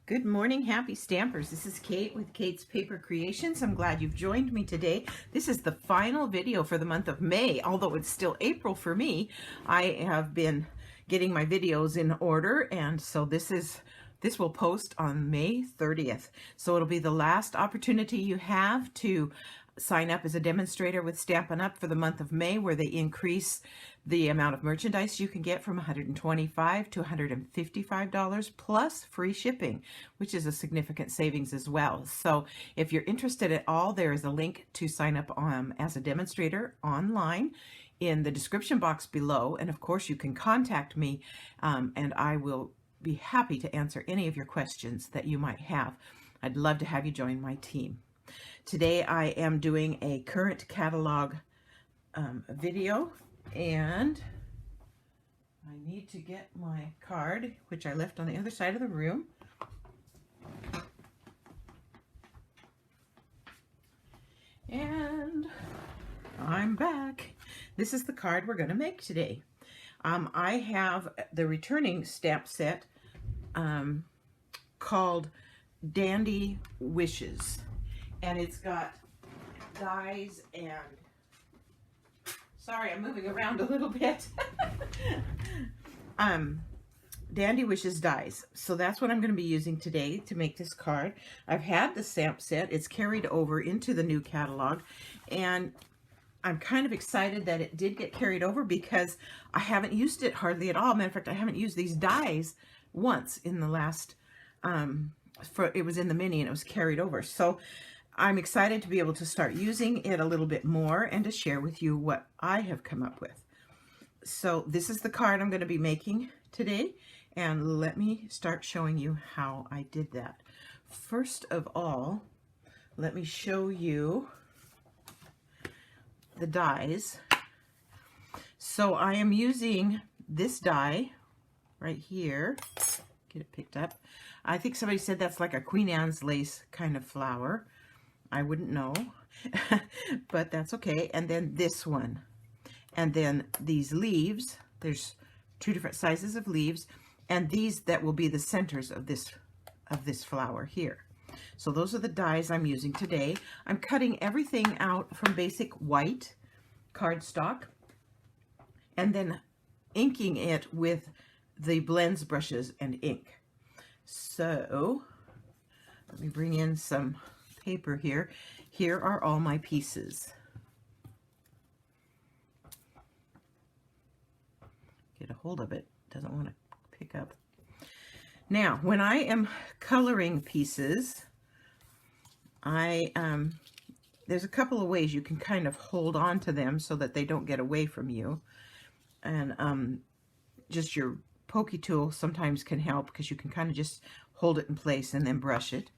Good morning, happy stampers. This is Kate with Kate's Paper Creations. I'm glad you've joined me today. This is the final video for the month of May, although it's still April for me. I have been getting my videos in order, and so this will post on May 30th. So it'll be the last opportunity you have to sign up as a demonstrator with Stampin' Up! For the month of May, where they increase the amount of merchandise you can get from $125 to $155 plus free shipping, which is a significant savings as well. So if you're interested at all, there is a link to sign up as a demonstrator online in the description box below. And of course, you can contact me and I will be happy to answer any of your questions that you might have. I'd love to have you join my team. Today I am doing a current catalog video, and I need to get my card, which I left on the other side of the room. And I'm back. This is the card we're going to make today. I have the returning stamp set called Dandy Wishes. And it's got dies and, sorry, I'm moving around a little bit. Dandy Wishes dies. So that's what I'm going to be using today to make this card. I've had the stamp set. It's carried over into the new catalog. And I'm kind of excited that it did get carried over because I haven't used it hardly at all. Matter of fact, I haven't used these dies once in the last, it was in the mini and it was carried over. So I'm excited to be able to start using it a little bit more and to share with you what I have come up with. So this is the card I'm going to be making today, and let me start showing you how I did that. First of all, let me show you the dies. So I am using this die right here. Get it picked up. I think somebody said that's like a Queen Anne's lace kind of flower. I wouldn't know, but that's okay. And then this one, and then these leaves. There's two different sizes of leaves, and these that will be the centers of this flower here. So those are the dies I'm using today. I'm cutting everything out from basic white cardstock, and then inking it with the blends brushes and ink. So let me bring in some paper here. Here are all my pieces. Get a hold of it. Doesn't want to pick up. Now, when I am coloring pieces, there's a couple of ways you can kind of hold on to them so that they don't get away from you. And just your pokey tool sometimes can help, because you can kind of just hold it in place and then brush it.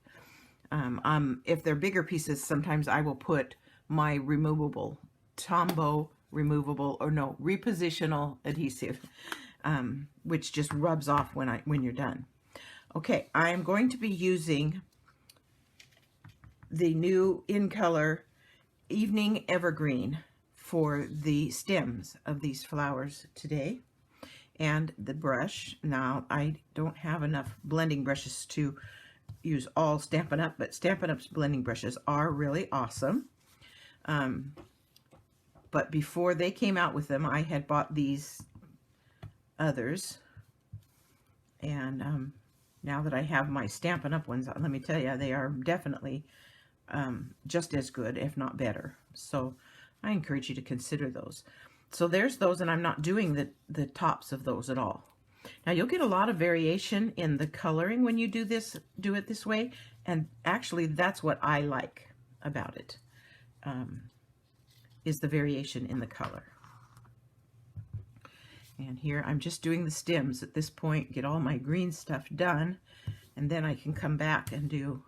If they're bigger pieces, sometimes I will put my removable Tombow repositional adhesive, which just rubs off when you're done. Okay, I am going to be using the new In Color Evening Evergreen for the stems of these flowers today, and the brush. Now, I don't have enough blending brushes to use all Stampin' Up, but Stampin' Up's blending brushes are really awesome. But before they came out with them, I had bought these others, and now that I have my Stampin' Up ones, let me tell you, they are definitely just as good, if not better. So I encourage you to consider those. So there's those, and I'm not doing the tops of those at all. Now, you'll get a lot of variation in the coloring when you do it this way, and actually that's what I like about it, is the variation in the color. And here I'm just doing the stems at this point, get all my green stuff done, and then I can come back and do.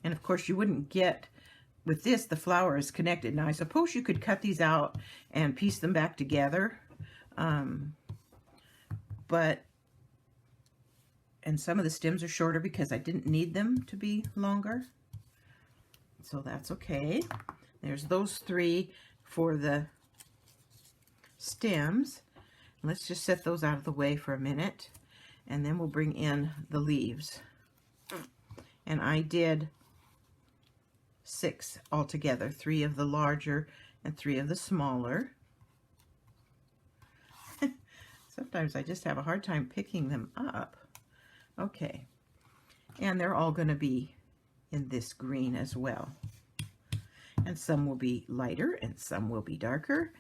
And of course, you wouldn't get, with this, the flower is connected. Now, I suppose you could cut these out and piece them back together, and some of the stems are shorter because I didn't need them to be longer, so that's okay. There's those three for the stems. Let's just set those out of the way for a minute, and then we'll bring in the leaves. And I did 6 altogether, 3 of the larger and 3 of the smaller. Sometimes I just have a hard time picking them up. Okay, and they're all going to be in this green as well. And some will be lighter and some will be darker.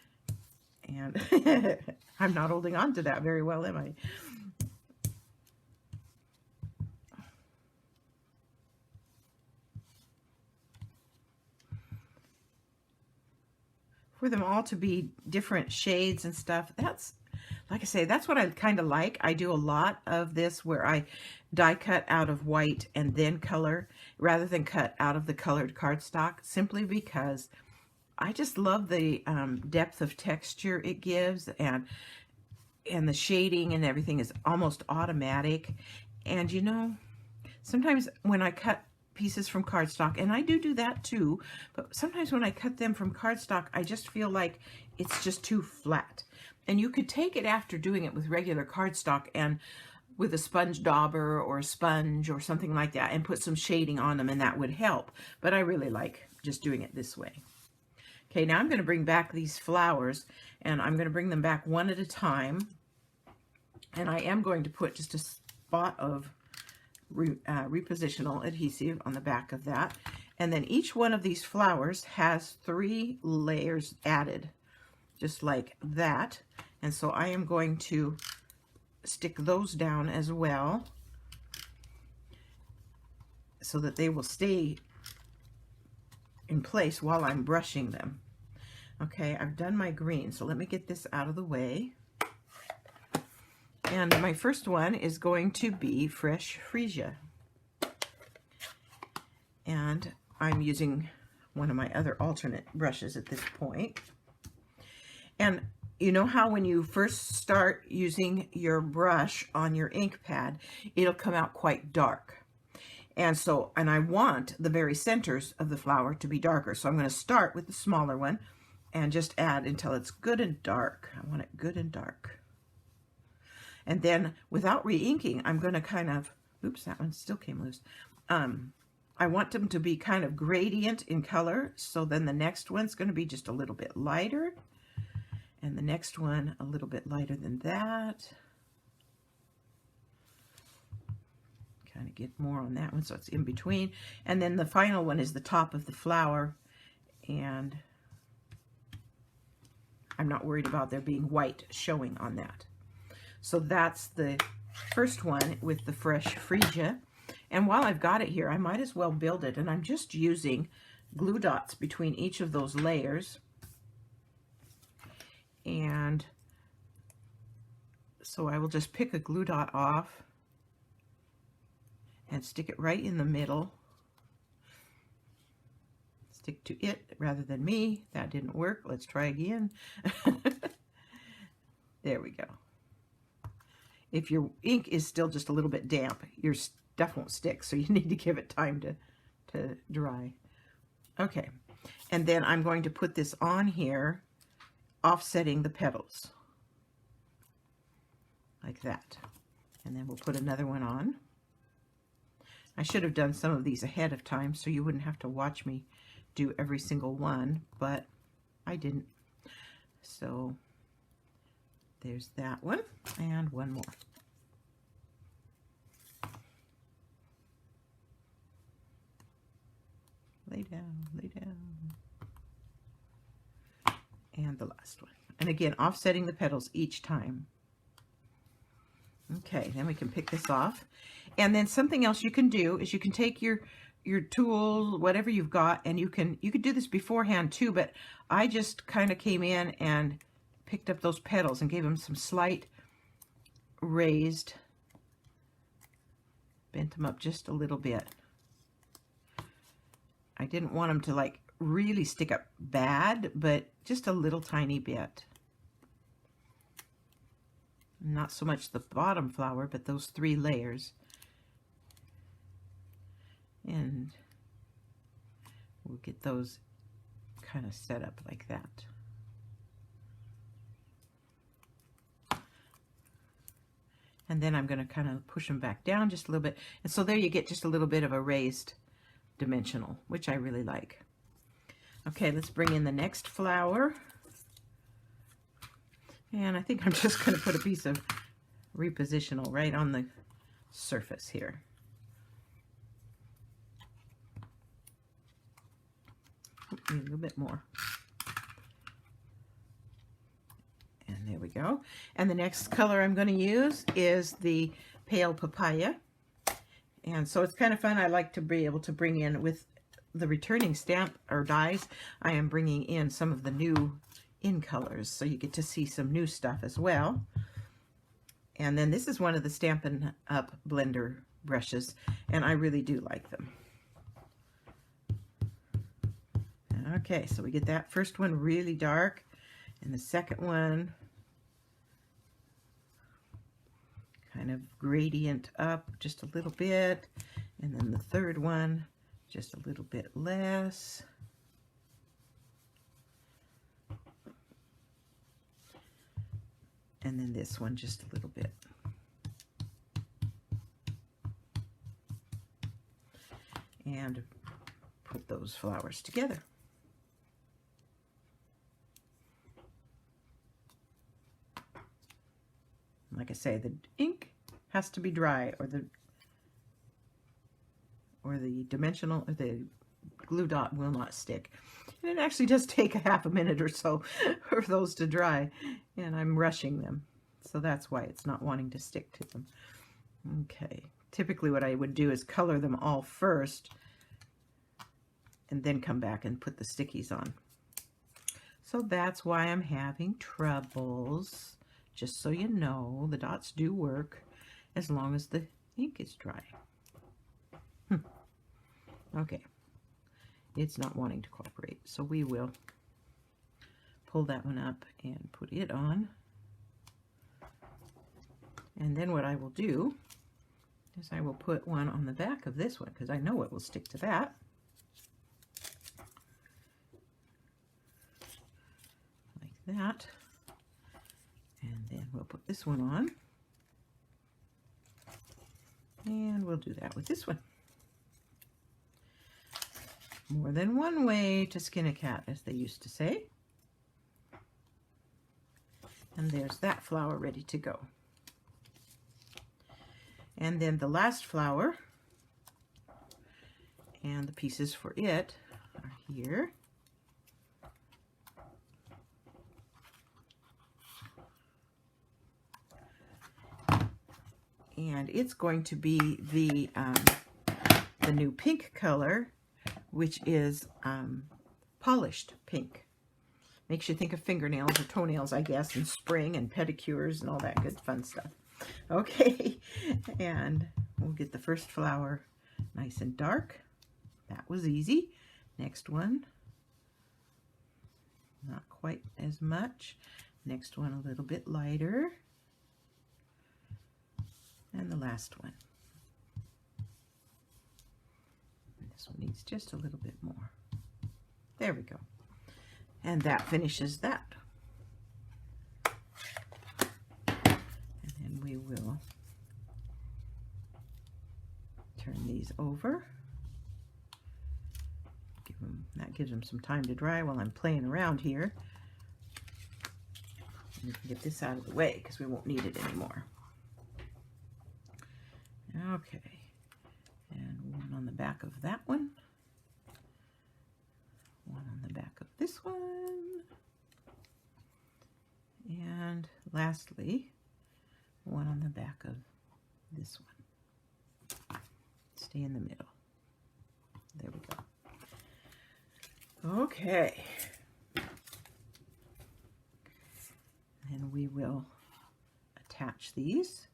And I'm not holding on to that very well, am I? For them all to be different shades and stuff, that's, like I say, that's what I kind of like. I do a lot of this where I die cut out of white and then color, rather than cut out of the colored cardstock, simply because I just love the depth of texture it gives, and the shading and everything is almost automatic. And you know, sometimes when I cut pieces from cardstock, and I do that too, but sometimes when I cut them from cardstock, I just feel like it's just too flat. And you could take it after doing it with regular cardstock and with a sponge dauber or a sponge or something like that and put some shading on them, and that would help. But I really like just doing it this way. Okay, now I'm going to bring back these flowers, and I'm going to bring them back one at a time. And I am going to put just a spot of repositional adhesive on the back of that. And then each one of these flowers has 3 layers added, just like that. And so I am going to stick those down as well so that they will stay in place while I'm brushing them. Okay, I've done my green, so let me get this out of the way. And my first one is going to be Fresh Freesia. And I'm using one of my other alternate brushes at this point. And you know how when you first start using your brush on your ink pad, it'll come out quite dark. And so, and I want the very centers of the flower to be darker. So I'm going to start with the smaller one and just add until it's good and dark. I want it good and dark. And then without re-inking, I'm going to kind of, oops, that one still came loose. I want them to be kind of gradient in color. So then the next one's going to be just a little bit lighter. And the next one a little bit lighter than that. Kind of get more on that one so it's in between. And then the final one is the top of the flower. And I'm not worried about there being white showing on that. So that's the first one with the Fresh Freesia. And while I've got it here, I might as well build it. And I'm just using glue dots between each of those layers. And so I will just pick a glue dot off and stick it right in the middle. Stick to it rather than me. That didn't work. Let's try again. There we go. If your ink is still just a little bit damp, your stuff won't stick, so you need to give it time to dry. Okay, and then I'm going to put this on here, offsetting the petals, like that. And then we'll put another one on. I should have done some of these ahead of time so you wouldn't have to watch me do every single one, but I didn't. So there's that one, and one more. Lay down, lay down. And the last one. And again, offsetting the petals each time. Okay, then we can pick this off. And then something else you can do is you can take your tool, whatever you've got, and you could do this beforehand too, but I just kind of came in and picked up those petals and gave them some slight raised, bent them up just a little bit. I didn't want them to like really stick up bad, but just a little tiny bit. Not so much the bottom flower, but those 3 layers. And we'll get those kind of set up like that. And then I'm going to kind of push them back down just a little bit. And so there you get just a little bit of a raised dimensional, which I really like. Okay, let's bring in the next flower. And I think I'm just going to put a piece of repositional right on the surface here. A little bit more. And there we go. And the next color I'm going to use is the Pale Papaya. And so it's kind of fun. I like to be able to bring in, with the returning stamp or dies, I am bringing in some of the new in colors. So you get to see some new stuff as well. And then this is one of the Stampin' Up! Blender brushes, and I really do like them. Okay, so we get that first one really dark, and the second one kind of gradient up just a little bit, and then the third one just a little bit less. And then this one just a little bit. And put those flowers together. Like I say, the ink has to be dry, or the dimensional, or the glue dot will not stick. And it actually does take a half a minute or so for those to dry, and I'm rushing them, so that's why it's not wanting to stick to them. Okay, typically what I would do is color them all first and then come back and put the stickies on. So that's why I'm having troubles. Just so you know, the dots do work as long as the ink is dry. Okay, it's not wanting to cooperate, so we will pull that one up and put it on. And then what I will do is I will put one on the back of this one, because I know it will stick to that. Like that. And then we'll put this one on. And we'll do that with this one. More than one way to skin a cat, as they used to say. And there's that flower ready to go. And then the last flower, and the pieces for it are here. And it's going to be the new pink color, which is polished pink. Makes you think of fingernails or toenails, I guess, and spring and pedicures and all that good fun stuff. Okay, and we'll get the first flower nice and dark. That was easy. Next one, not quite as much. Next one a little bit lighter. And the last one. And this one needs just a little bit more. There we go. And that finishes that. And then we will turn these over. That gives them some time to dry while I'm playing around here. And we can get this out of the way because we won't need it anymore. Okay, and one on the back of that one, one on the back of this one, and lastly, one on the back of this one. Stay in the middle. There we go. Okay, and we will attach these.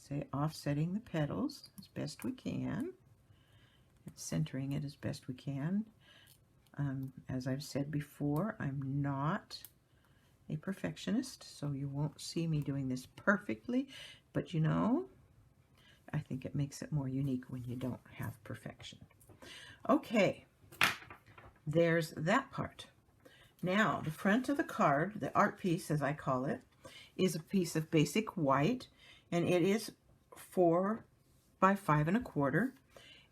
Say, offsetting the petals as best we can, and centering it as best we can. As I've said before, I'm not a perfectionist, so you won't see me doing this perfectly, but you know, I think it makes it more unique when you don't have perfection. Okay, there's that part. Now, the front of the card, the art piece as I call it, is a piece of basic white, and it is 4 by 5 1/4.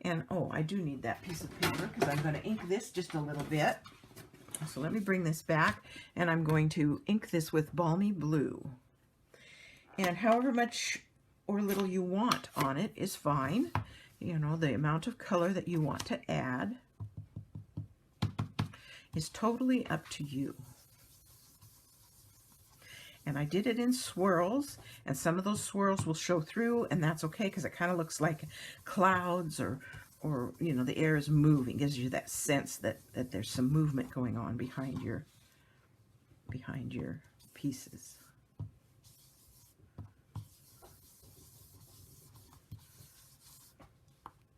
And oh, I do need that piece of paper because I'm going to ink this just a little bit. So let me bring this back, and I'm going to ink this with Balmy Blue. And however much or little you want on it is fine. You know, the amount of color that you want to add is totally up to you. And I did it in swirls, and some of those swirls will show through, and that's okay because it kind of looks like clouds or you know, the air is moving. Gives you that sense that there's some movement going on behind your pieces.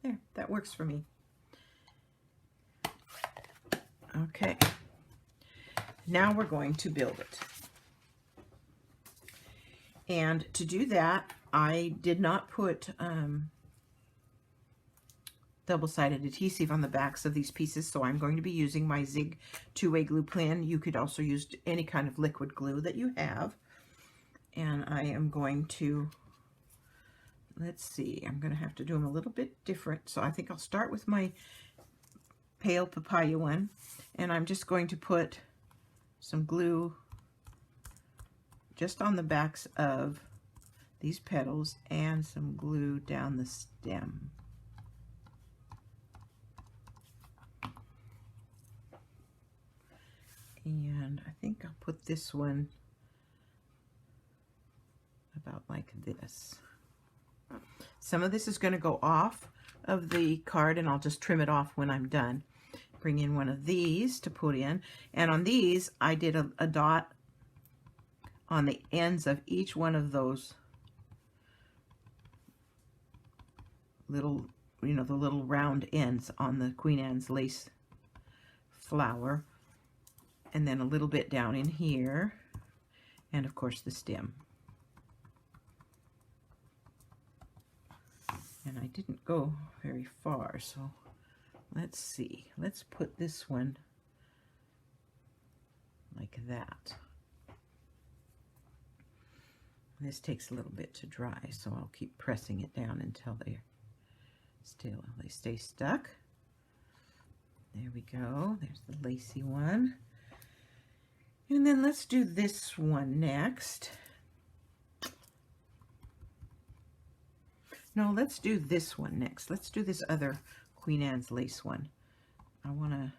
There, that works for me. Okay, now we're going to build it. And to do that, I did not put double-sided adhesive on the backs of these pieces, so I'm going to be using my Zig two-way glue pen. You could also use any kind of liquid glue that you have. And I am going to, let's see, I'm going to have to do them a little bit different. So I think I'll start with my pale papaya one, and I'm just going to put some glue just on the backs of these petals and some glue down the stem. And I think I'll put this one about like this. Some of this is going to go off of the card, and I'll just trim it off when I'm done. Bring in one of these to put in, and on these I did a dot on the ends of each one of those little, you know, the little round ends on the Queen Anne's lace flower, and then a little bit down in here, and of course the stem. And I didn't go very far, so let's see. Let's put this one like that. This takes a little bit to dry, so I'll keep pressing it down until they stay stuck. There we go. There's the lacy one. And then let's do this one next. No, let's do this one next. Let's do this other Queen Anne's lace one. I want to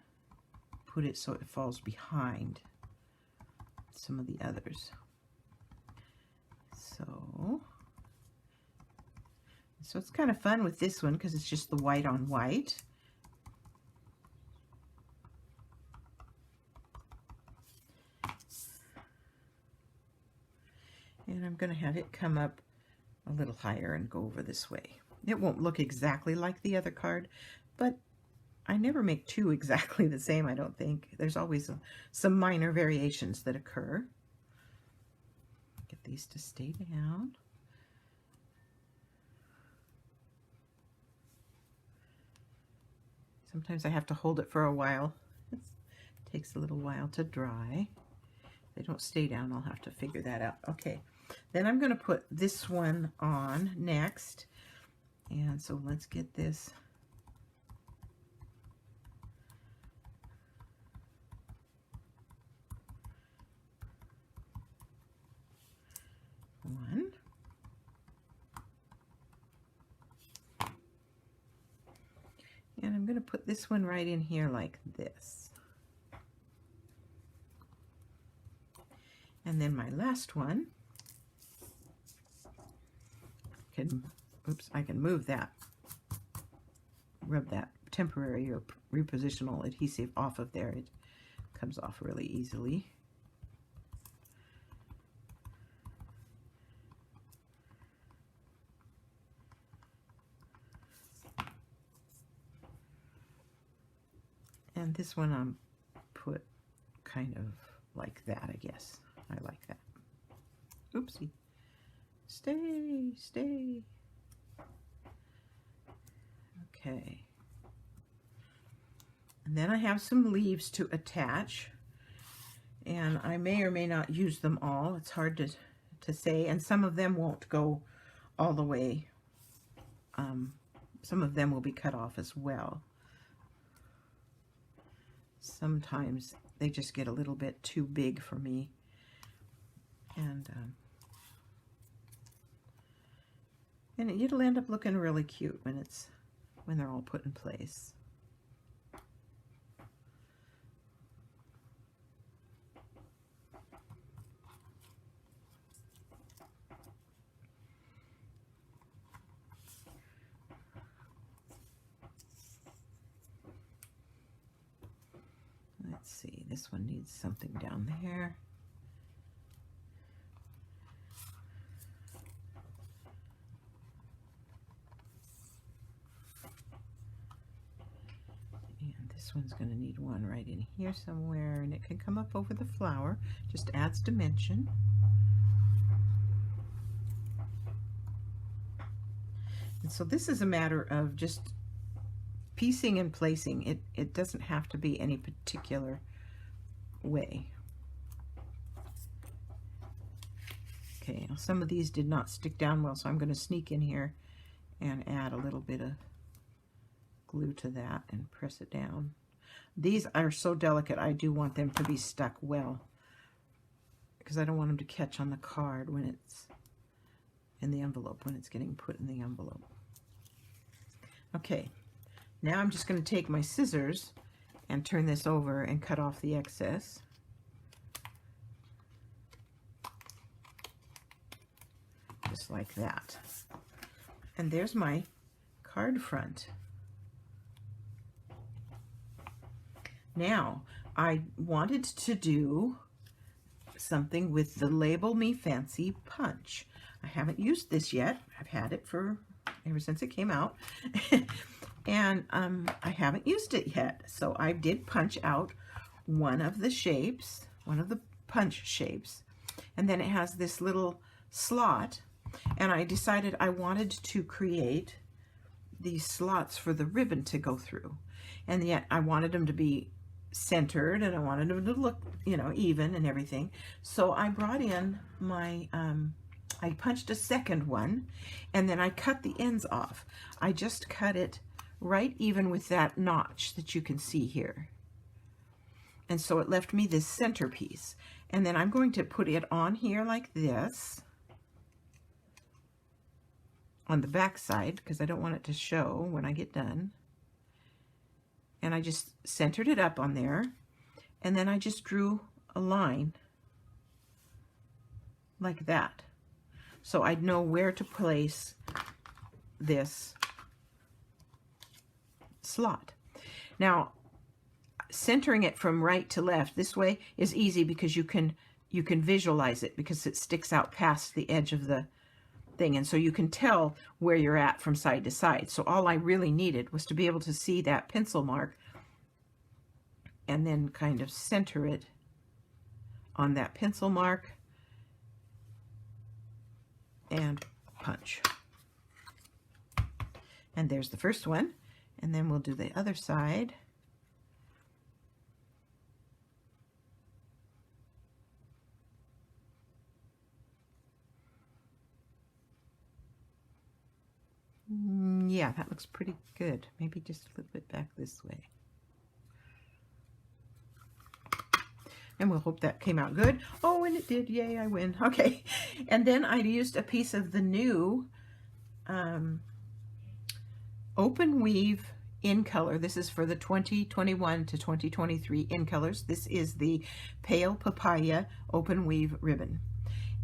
put it so it falls behind some of the others. So it's kind of fun with this one because it's just the white on white. And I'm going to have it come up a little higher and go over this way. It won't look exactly like the other card, but I never make two exactly the same, I don't think. There's always some minor variations that occur. Get these to stay down. Sometimes I have to hold it for a while. It takes a little while to dry. If they don't stay down, I'll have to figure that out. Okay, then I'm going to put this one on next. And so let's get this one. And I'm going to put this one right in here like this. And then my last one, I can move that, rub that temporary or repositional adhesive off of there. It comes off really easily. And this one I'm put kind of like that, I guess. I like that. Oopsie. Stay, stay. Okay. And then I have some leaves to attach. And I may or may not use them all. It's hard to to say, and some of them won't go all the way. Some of them will be cut off as well. Sometimes they just get a little bit too big for me. And it'll end up looking really cute when they're all put in place. Let's see, this one needs something down there. And this one's going to need one right in here somewhere, and it can come up over the flower. Just adds dimension. And so this is a matter of just piecing and placing. It doesn't have to be any particular way. Okay, some of these did not stick down well, so I'm going to sneak in here and add a little bit of glue to that and press it down. These are so delicate, I do want them to be stuck well, because I don't want them to catch on the card when it's in the envelope, when it's getting put in the envelope. Okay, now I'm just going to take my scissors and turn this over and cut off the excess. Just like that. And there's my card front. Now, I wanted to do something with the Label Me Fancy punch. I haven't used this yet. I've had it for ever since it came out. And I haven't used it yet. So I did punch out one of the shapes, one of the punch shapes. And then it has this little slot. And I decided I wanted to create these slots for the ribbon to go through. And yet I wanted them to be centered, and I wanted them to look, you know, even and everything. So I brought in my, I punched a second one, and then I cut the ends off. I just cut it right even with that notch that you can see here. And so it left me this centerpiece. And then I'm going to put it on here like this, on the back side, because I don't want it to show when I get done. And I just centered it up on there, and then I just drew a line like that. So I'd know where to place this slot. Now, centering it from right to left this way is easy because you can visualize it, because it sticks out past the edge of the thing, and so you can tell where you're at from side to side. So all I really needed was to be able to see that pencil mark and then kind of center it on that pencil mark and punch. And there's the first one, and then we'll do the other side. Yeah, that looks pretty good. Maybe just a little bit back this way. And we'll hope that came out good. Oh, and it did. Yay, I win. Okay. And then I used a piece of the new Open Weave in color. This is for the 2021 to 2023 in colors. This is the Pale Papaya Open Weave ribbon.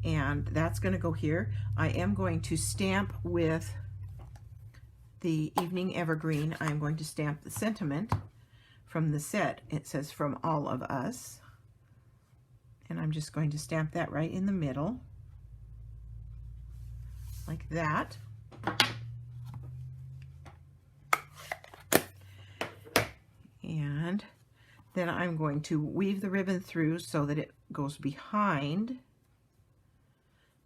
And that's going to go here. I am going to stamp with the Evening Evergreen. I'm going to stamp the sentiment from the set. It says "From All of Us." And I'm just going to stamp that right in the middle, like that. And then I'm going to weave the ribbon through so that it goes behind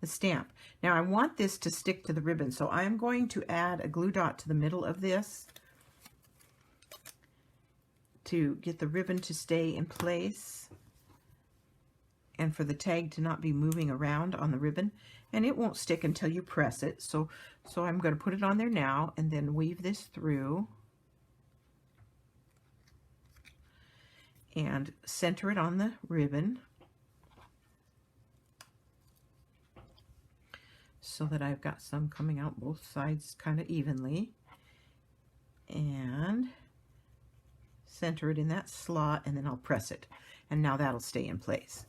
the stamp. Now I want this to stick to the ribbon, so I'm going to add a glue dot to the middle of this to get the ribbon to stay in place. and for the tag to not be moving around on the ribbon, and it won't stick until you press it. So I'm going to put it on there now and then weave this through and center it on the ribbon so that I've got some coming out both sides kind of evenly, and center it in that slot, and then I'll press it, and now that'll stay in place.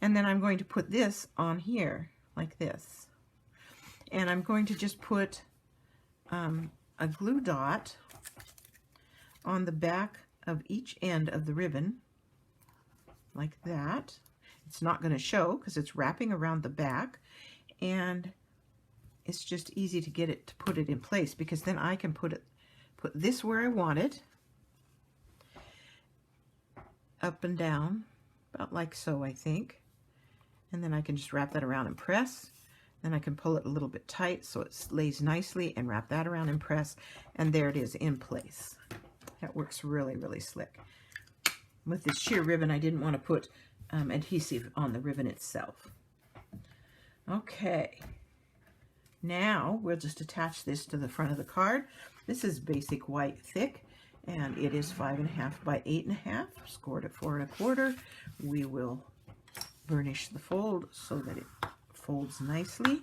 And then I'm going to put this on here like this, and I'm going to just put a glue dot on the back of each end of the ribbon like that. It's not going to show because it's wrapping around the back, and it's just easy to get it to put it in place, because then I can put this where I want it, up and down about like so, I think, and then I can just wrap that around and press. Then I can pull it a little bit tight so it lays nicely, and wrap that around and press, and there it is in place. That works really, really slick. With this sheer ribbon, I didn't want to put adhesive on the ribbon itself. Okay, now we'll just attach this to the front of the card. This is basic white thick, and it is 5.5 by 8.5, scored at 4 1/4. We will burnish the fold so that it folds nicely,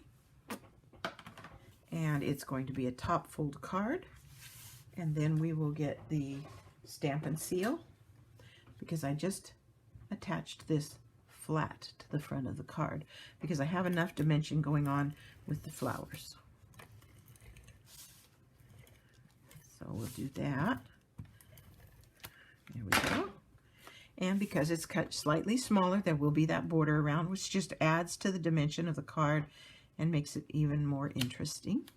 and it's going to be a top fold card. And then we will get the Stampin' Seal, because I just attached this flat to the front of the card because I have enough dimension going on with the flowers. So we'll do that. There we go. And because it's cut slightly smaller, there will be that border around, which just adds to the dimension of the card and makes it even more interesting.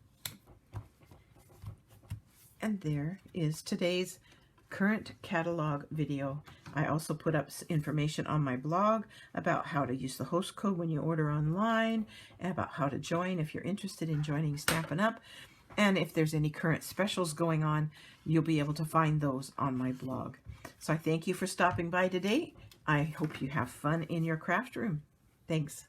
And there is today's current catalog video. I also put up information on my blog about how to use the host code when you order online, and about how to join if you're interested in joining Stampin' Up! And if there's any current specials going on, you'll be able to find those on my blog. So I thank you for stopping by today. I hope you have fun in your craft room. Thanks.